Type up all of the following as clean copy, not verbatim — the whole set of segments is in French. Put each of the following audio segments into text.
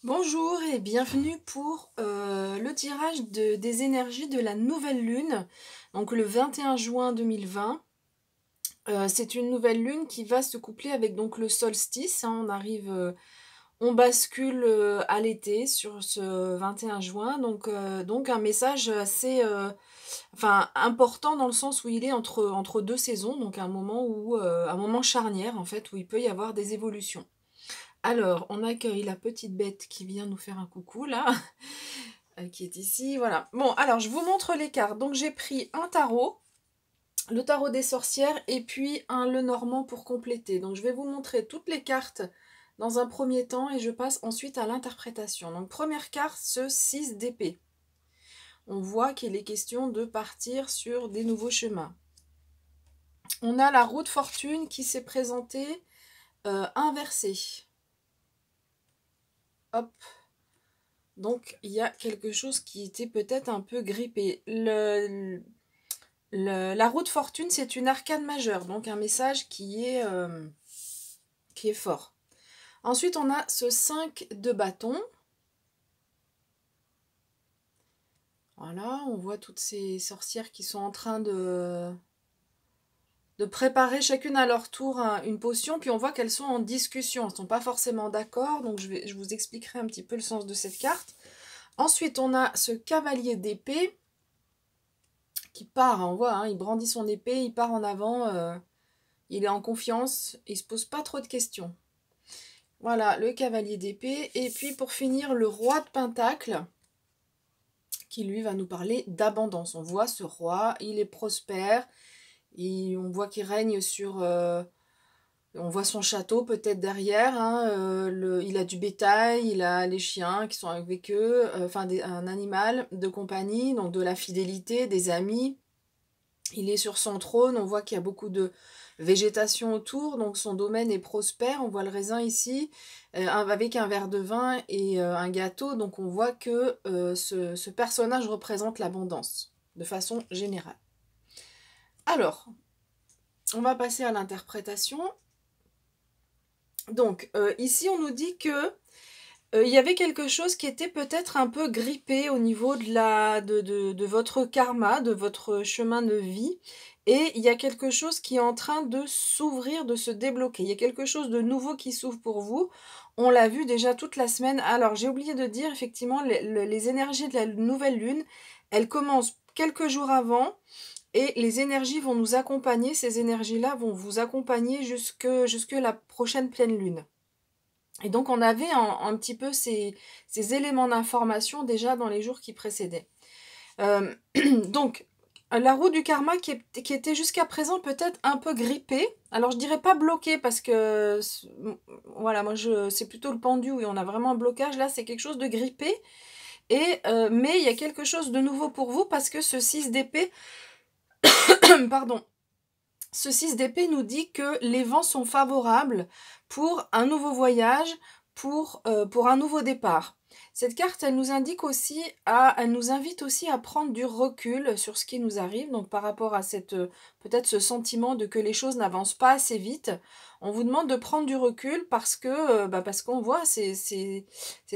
Bonjour et bienvenue pour le tirage des énergies de la nouvelle lune, donc le 21 juin 2020. C'est une nouvelle lune qui va se coupler avec donc le solstice, hein. On bascule à l'été sur ce 21 juin, donc un message assez important dans le sens où il est entre deux saisons, donc un moment charnière en fait, où il peut y avoir des évolutions. Alors, on accueille la petite bête qui vient nous faire un coucou, là, qui est ici, voilà. Bon, alors, je vous montre les cartes. Donc, j'ai pris un tarot, le tarot des sorcières, et puis un Lenormand pour compléter. Donc, je vais vous montrer toutes les cartes dans un premier temps, et je passe ensuite à l'interprétation. Donc, première carte, ce 6 d'épée. On voit qu'il est question de partir sur des nouveaux chemins. On a la roue de fortune qui s'est présentée inversée. Hop. Donc, il y a quelque chose qui était peut-être un peu grippé. La roue de fortune, c'est une arcane majeure, donc un message qui est fort. Ensuite, on a ce 5 de bâton. Voilà, on voit toutes ces sorcières qui sont en train de préparer chacune à leur tour une potion, puis on voit qu'elles sont en discussion, elles ne sont pas forcément d'accord, donc je vous expliquerai un petit peu le sens de cette carte. Ensuite, on a ce cavalier d'épée qui part, on voit, hein, il brandit son épée, il part en avant, il est en confiance, il se pose pas trop de questions. Voilà, le cavalier d'épée, et puis pour finir, le roi de pentacle, qui lui va nous parler d'abondance. On voit ce roi, il est prospère, on voit qu'il règne sur... on voit son château peut-être derrière, hein, il a du bétail, il a les chiens qui sont avec eux, un animal de compagnie, donc de la fidélité, des amis. Il est sur son trône, on voit qu'il y a beaucoup de végétation autour, donc son domaine est prospère. On voit le raisin ici, avec un verre de vin et un gâteau, donc on voit que ce personnage représente l'abondance, de façon générale. Alors, on va passer à l'interprétation. Donc, ici, on nous dit que il y avait quelque chose qui était peut-être un peu grippé au niveau de votre karma, de votre chemin de vie. Et il y a quelque chose qui est en train de s'ouvrir, de se débloquer. Il y a quelque chose de nouveau qui s'ouvre pour vous. On l'a vu déjà toute la semaine. Alors, j'ai oublié de dire, effectivement, les énergies de la nouvelle lune, elles commencent quelques jours avant. Et les énergies vont nous accompagner. Ces énergies-là vont vous accompagner jusque la prochaine pleine lune. Et donc, on avait un petit peu ces éléments d'information déjà dans les jours qui précédaient. Donc, la roue du karma qui était jusqu'à présent peut-être un peu grippée. Alors, je dirais pas bloquée parce que, voilà, moi, c'est plutôt le pendu où on a vraiment un blocage. Là, c'est quelque chose de grippé. Mais il y a quelque chose de nouveau pour vous parce que ce 6 d'épée, pardon, ce 6 d'épée nous dit que les vents sont favorables pour un nouveau voyage, pour un nouveau départ. Cette carte, elle nous invite aussi à prendre du recul sur ce qui nous arrive, donc par rapport à peut-être ce sentiment de que les choses n'avancent pas assez vite. On vous demande de prendre du recul parce qu'on voit ces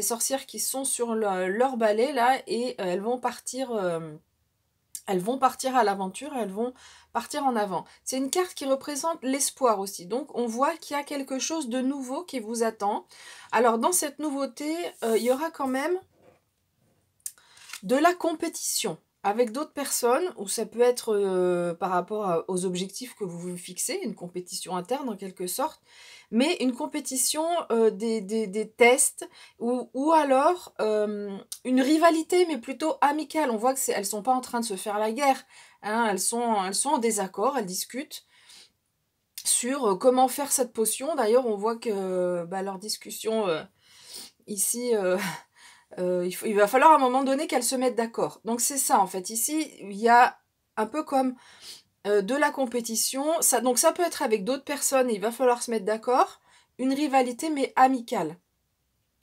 sorcières qui sont sur leur balai là et elles vont partir à l'aventure, elles vont partir en avant. C'est une carte qui représente l'espoir aussi. Donc, on voit qu'il y a quelque chose de nouveau qui vous attend. Alors, dans cette nouveauté, il y aura quand même de la compétition avec d'autres personnes, ou ça peut être par rapport aux objectifs que vous vous fixez, une compétition interne en quelque sorte, mais une compétition des tests, ou alors une rivalité, mais plutôt amicale. On voit qu'elles ne sont pas en train de se faire la guerre, hein, elles sont en désaccord, elles discutent sur comment faire cette potion. D'ailleurs, on voit que leur discussion ici... il va falloir à un moment donné qu'elles se mettent d'accord. Donc c'est ça en fait. Ici, il y a un peu comme de la compétition. Donc ça peut être avec d'autres personnes et il va falloir se mettre d'accord. Une rivalité mais amicale.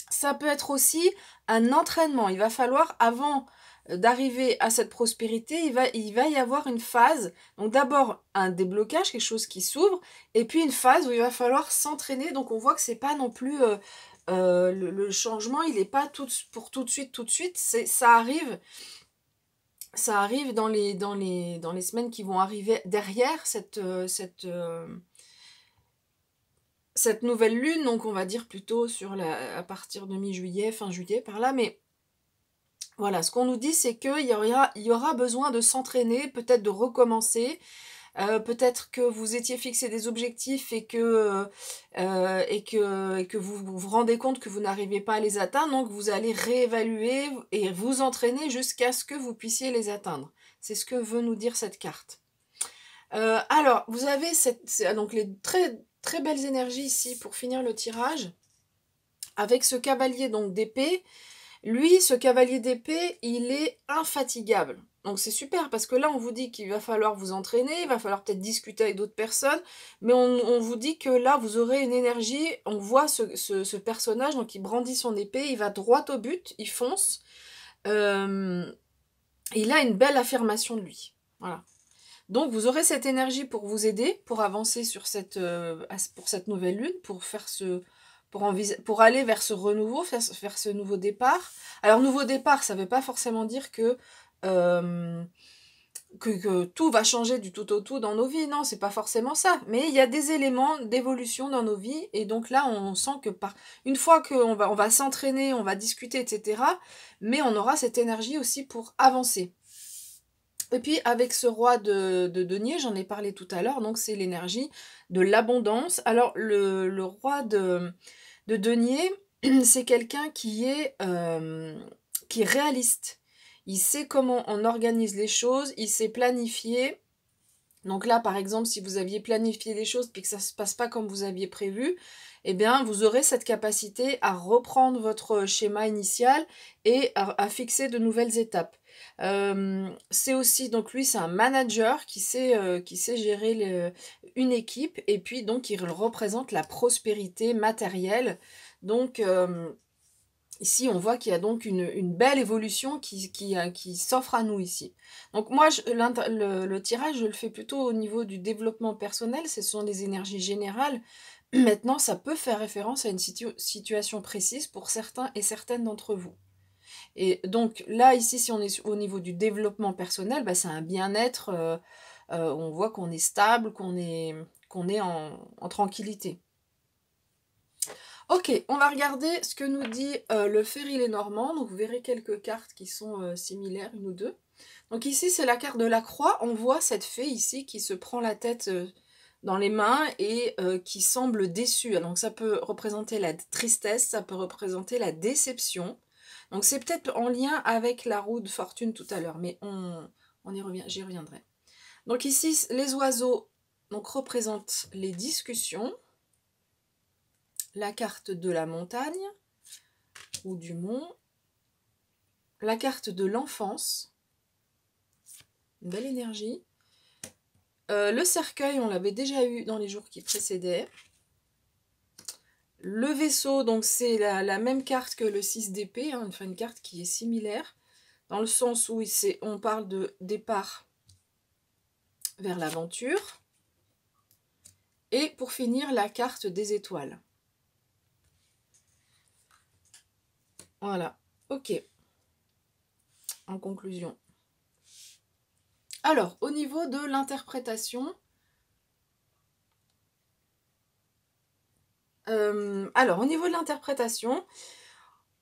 Ça peut être aussi un entraînement. Il va falloir, avant d'arriver à cette prospérité, il va y avoir une phase. Donc d'abord un déblocage, quelque chose qui s'ouvre, et puis une phase où il va falloir s'entraîner. Donc on voit que c'est pas non plus Le changement, il n'est pas pour tout de suite. Ça arrive dans les semaines qui vont arriver derrière cette nouvelle lune. Donc on va dire plutôt à partir de mi-juillet, fin juillet, par là. Mais voilà, ce qu'on nous dit, c'est qu'il y aura besoin de s'entraîner, peut-être de recommencer. Peut-être que vous étiez fixé des objectifs et que vous vous rendez compte que vous n'arrivez pas à les atteindre, donc vous allez réévaluer et vous entraîner jusqu'à ce que vous puissiez les atteindre. C'est ce que veut nous dire cette carte. Alors, vous avez donc les très, très belles énergies ici pour finir le tirage, avec ce cavalier donc d'épée. Lui, ce cavalier d'épée, il est infatigable. Donc c'est super parce que là, on vous dit qu'il va falloir vous entraîner, il va falloir peut-être discuter avec d'autres personnes, mais on vous dit que là, vous aurez une énergie. On voit ce personnage, donc il brandit son épée, il va droit au but, il fonce. Il a une belle affirmation de lui. Voilà. Donc vous aurez cette énergie pour vous aider, pour avancer pour cette nouvelle lune, pour aller vers ce renouveau, vers ce nouveau départ. Alors nouveau départ, ça ne veut pas forcément dire que tout va changer du tout au tout dans nos vies. Non, c'est pas forcément ça. Mais il y a des éléments d'évolution dans nos vies. Et donc là, on sent que une fois qu'on va s'entraîner, on va discuter, etc. Mais on aura cette énergie aussi pour avancer. Et puis avec ce roi de denier, j'en ai parlé tout à l'heure, donc c'est l'énergie de l'abondance. Alors le roi de denier, c'est quelqu'un qui est réaliste. Il sait comment on organise les choses, il sait planifier. Donc là, par exemple, si vous aviez planifié des choses puis que ça ne se passe pas comme vous aviez prévu, eh bien, vous aurez cette capacité à reprendre votre schéma initial et à fixer de nouvelles étapes. C'est aussi, donc lui, c'est un manager qui sait gérer une équipe et puis donc il représente la prospérité matérielle. Donc ici, on voit qu'il y a donc une belle évolution qui s'offre à nous ici. Donc moi, le tirage, je le fais plutôt au niveau du développement personnel. Ce sont des énergies générales. Maintenant, ça peut faire référence à une situation précise pour certains et certaines d'entre vous. Et donc là, ici, si on est au niveau du développement personnel, bah, c'est un bien-être. On voit qu'on est stable, qu'on est en tranquillité. Ok, on va regarder ce que nous dit le Féry-Lénormand. Donc vous verrez quelques cartes qui sont similaires, une ou deux. Donc ici, c'est la carte de la croix. On voit cette fée ici qui se prend la tête dans les mains et qui semble déçue. Donc ça peut représenter la tristesse, ça peut représenter la déception. Donc c'est peut-être en lien avec la roue de fortune tout à l'heure, mais j'y reviendrai. Donc ici, les oiseaux représentent les discussions. La carte de la montagne ou du mont, la carte de l'enfance, une belle énergie. Le cercueil, on l'avait déjà eu dans les jours qui précédaient. Le vaisseau, donc c'est la même carte que le 6 d'épée, hein, enfin une carte qui est similaire, dans le sens où on parle de départ vers l'aventure. Et pour finir, la carte des étoiles. Voilà, ok. En conclusion. Alors, au niveau de l'interprétation,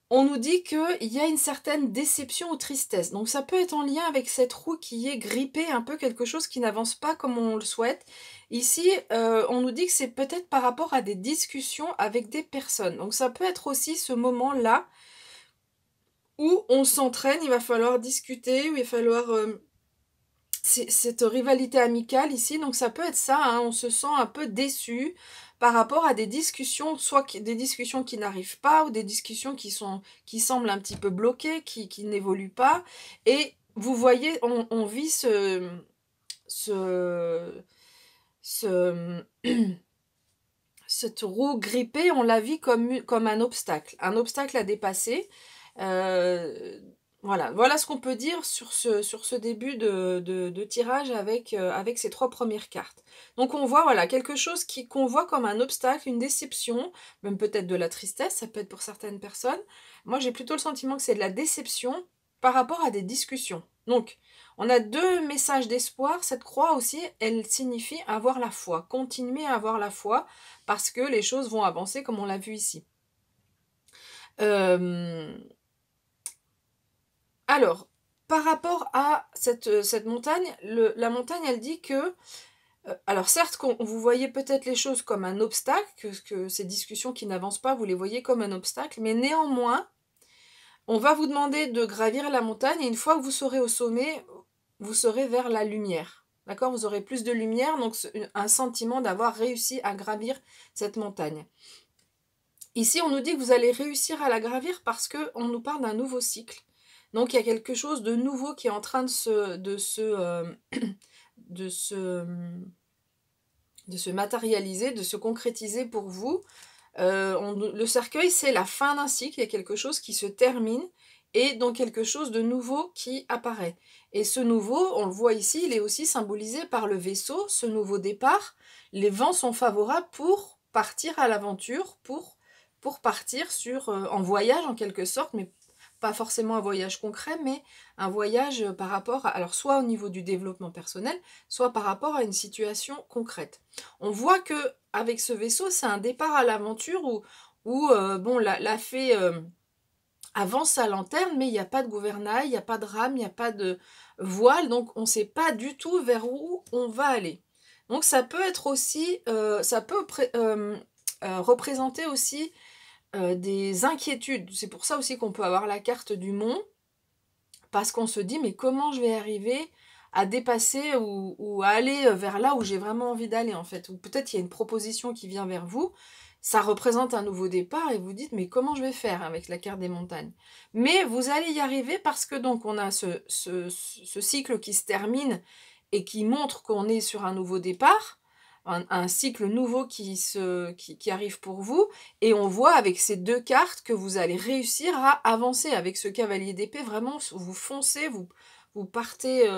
on nous dit qu'il y a une certaine déception ou tristesse. Donc ça peut être en lien avec cette roue qui est grippée, un peu quelque chose qui n'avance pas comme on le souhaite. Ici, on nous dit que c'est peut-être par rapport à des discussions avec des personnes. Donc ça peut être aussi ce moment-là où on s'entraîne, il va falloir discuter, où il va falloir... cette rivalité amicale ici, donc ça peut être ça, hein, on se sent un peu déçu par rapport à des discussions, soit des discussions qui n'arrivent pas, ou des discussions qui semblent un petit peu bloquées, qui n'évoluent pas, et vous voyez, on vit cette roue grippée, on la vit comme un obstacle à dépasser. Voilà, voilà ce qu'on peut dire sur ce début de tirage avec ces 3 premières cartes. Donc on voit, voilà, quelque chose qu'on voit comme un obstacle, une déception, même peut-être de la tristesse, ça peut être pour certaines personnes. Moi, j'ai plutôt le sentiment que c'est de la déception par rapport à des discussions. Donc, on a 2 messages d'espoir. Cette croix aussi, elle signifie avoir la foi, continuer à avoir la foi parce que les choses vont avancer comme on l'a vu ici. Hem Alors, par rapport à cette montagne, la montagne, elle dit que, alors certes, vous voyez peut-être les choses comme un obstacle, que ces discussions qui n'avancent pas, vous les voyez comme un obstacle, mais néanmoins, on va vous demander de gravir la montagne et une fois que vous serez au sommet, vous serez vers la lumière. D'accord? Vous aurez plus de lumière, donc un sentiment d'avoir réussi à gravir cette montagne. Ici, on nous dit que vous allez réussir à la gravir parce qu'on nous parle d'un nouveau cycle. Donc, il y a quelque chose de nouveau qui est en train de se, de se matérialiser, de se concrétiser pour vous. Le cercueil, c'est la fin d'un cycle, il y a quelque chose qui se termine et donc quelque chose de nouveau qui apparaît. Et ce nouveau, on le voit ici, il est aussi symbolisé par le vaisseau, ce nouveau départ. Les vents sont favorables pour partir à l'aventure, pour partir en voyage en quelque sorte, mais pas forcément un voyage concret, mais un voyage par rapport alors soit au niveau du développement personnel, soit par rapport à une situation concrète. On voit que avec ce vaisseau, c'est un départ à l'aventure où bon, la fée avance sa lanterne, mais il n'y a pas de gouvernail, il n'y a pas de rame, il n'y a pas de voile, donc on ne sait pas du tout vers où on va aller. Donc ça peut être aussi, ça peut représenter aussi des inquiétudes. C'est pour ça aussi qu'on peut avoir la carte du mont, parce qu'on se dit mais comment je vais arriver à dépasser ou à aller vers là où j'ai vraiment envie d'aller en fait. Ou peut-être il y a une proposition qui vient vers vous, ça représente un nouveau départ et vous dites mais comment je vais faire avec la carte des montagnes. Mais vous allez y arriver parce que donc on a ce cycle qui se termine et qui montre qu'on est sur un nouveau départ, un cycle nouveau qui arrive pour vous, et on voit avec ces 2 cartes que vous allez réussir à avancer. Avec ce cavalier d'épée, vraiment, vous foncez, vous partez,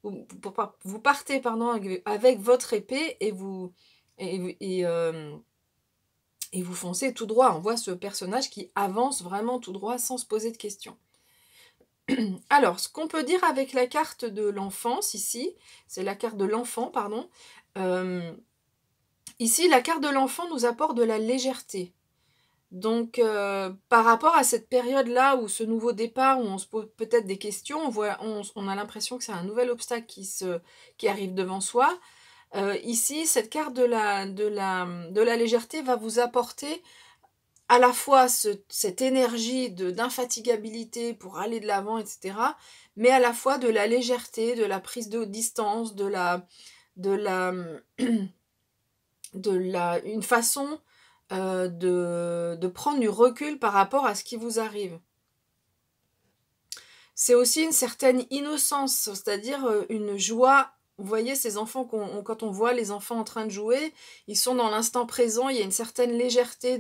vous partez pardon, avec votre épée et vous foncez tout droit. On voit ce personnage qui avance vraiment tout droit sans se poser de questions. Alors, ce qu'on peut dire avec la carte de l'enfance ici, c'est la carte de l'enfant, pardon. Ici, la carte de l'enfant nous apporte de la légèreté. Donc, par rapport à cette période-là, où ce nouveau départ, où on se pose peut-être des questions, on a l'impression que c'est un nouvel obstacle qui arrive devant soi. Ici, cette carte de la légèreté va vous apporter à la fois cette énergie d'infatigabilité pour aller de l'avant, etc., mais à la fois de la légèreté, de la prise de distance, de la, une façon de prendre du recul par rapport à ce qui vous arrive. C'est aussi une certaine innocence, c'est-à-dire une joie. Vous voyez, ces enfants, quand on voit les enfants en train de jouer, ils sont dans l'instant présent, il y a une certaine légèreté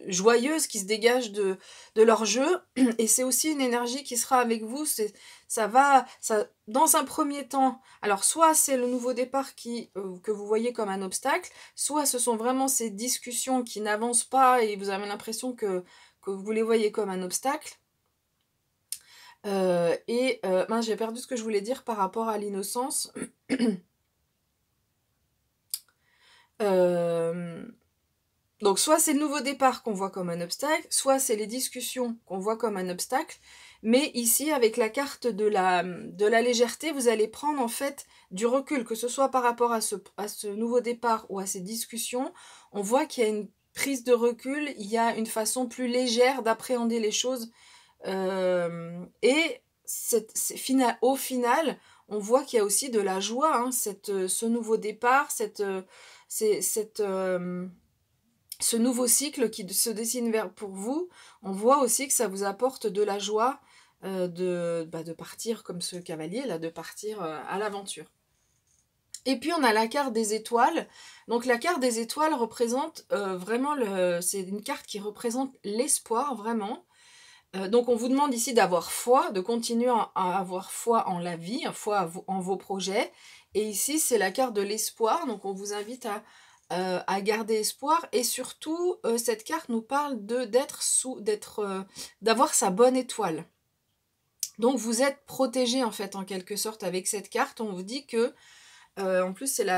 joyeuse qui se dégage de leur jeu, et c'est aussi une énergie qui sera avec vous. Dans un premier temps, alors soit c'est le nouveau départ que vous voyez comme un obstacle, soit ce sont vraiment ces discussions qui n'avancent pas et vous avez l'impression que vous les voyez comme un obstacle. Mince, j'ai perdu ce que je voulais dire par rapport à l'innocence. Donc soit c'est le nouveau départ qu'on voit comme un obstacle, soit c'est les discussions qu'on voit comme un obstacle. Mais ici, avec la carte de la légèreté, vous allez prendre en fait du recul, que ce soit par rapport à ce nouveau départ ou à ces discussions. On voit qu'il y a une prise de recul, il y a une façon plus légère d'appréhender les choses. Et au final, on voit qu'il y a aussi de la joie, hein, ce nouveau départ, ce nouveau cycle qui se dessine pour vous. On voit aussi que ça vous apporte de la joie de partir comme ce cavalier, là, de partir à l'aventure. Et puis on a la carte des étoiles. Donc la carte des étoiles représente vraiment, c'est une carte qui représente l'espoir, vraiment. Donc on vous demande ici d'avoir foi, de continuer à avoir foi en la vie, foi en vos projets. Et ici, c'est la carte de l'espoir, donc on vous invite à garder espoir. Et surtout, cette carte nous parle d'avoir sa bonne étoile. Donc vous êtes protégé en fait en quelque sorte avec cette carte. On vous dit que, en plus elle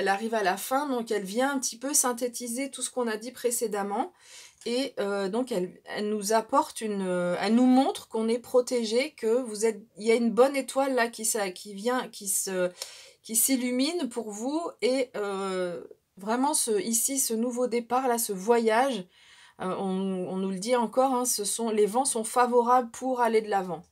arrive à la fin, donc elle vient un petit peu synthétiser tout ce qu'on a dit précédemment. Et donc elle nous apporte elle nous montre qu'on est protégé, que il y a une bonne étoile là qui s'illumine pour vous. Et vraiment ici ce nouveau départ là, ce voyage, on nous le dit encore, hein, les vents sont favorables pour aller de l'avant.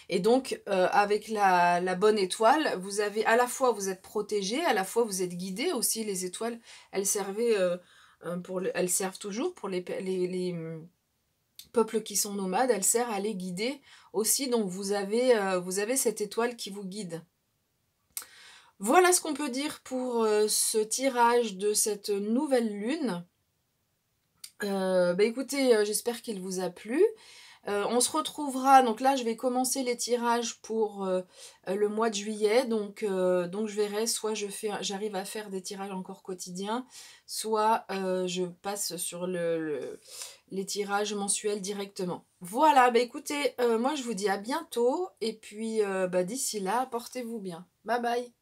Et donc, avec la bonne étoile, vous avez à la fois vous êtes protégé, à la fois vous êtes guidé aussi. Les étoiles, elles servaient elles servent toujours pour les peuples qui sont nomades, elles servent à les guider aussi. Donc vous avez cette étoile qui vous guide. Voilà ce qu'on peut dire pour ce tirage de cette nouvelle lune. Bah écoutez, j'espère qu'il vous a plu. On se retrouvera, donc là je vais commencer les tirages pour le mois de juillet, donc je verrai, soit j'arrive à faire des tirages encore quotidiens, soit je passe sur les tirages mensuels directement. Voilà, bah écoutez, moi je vous dis à bientôt, et puis bah, d'ici là, portez-vous bien. Bye bye.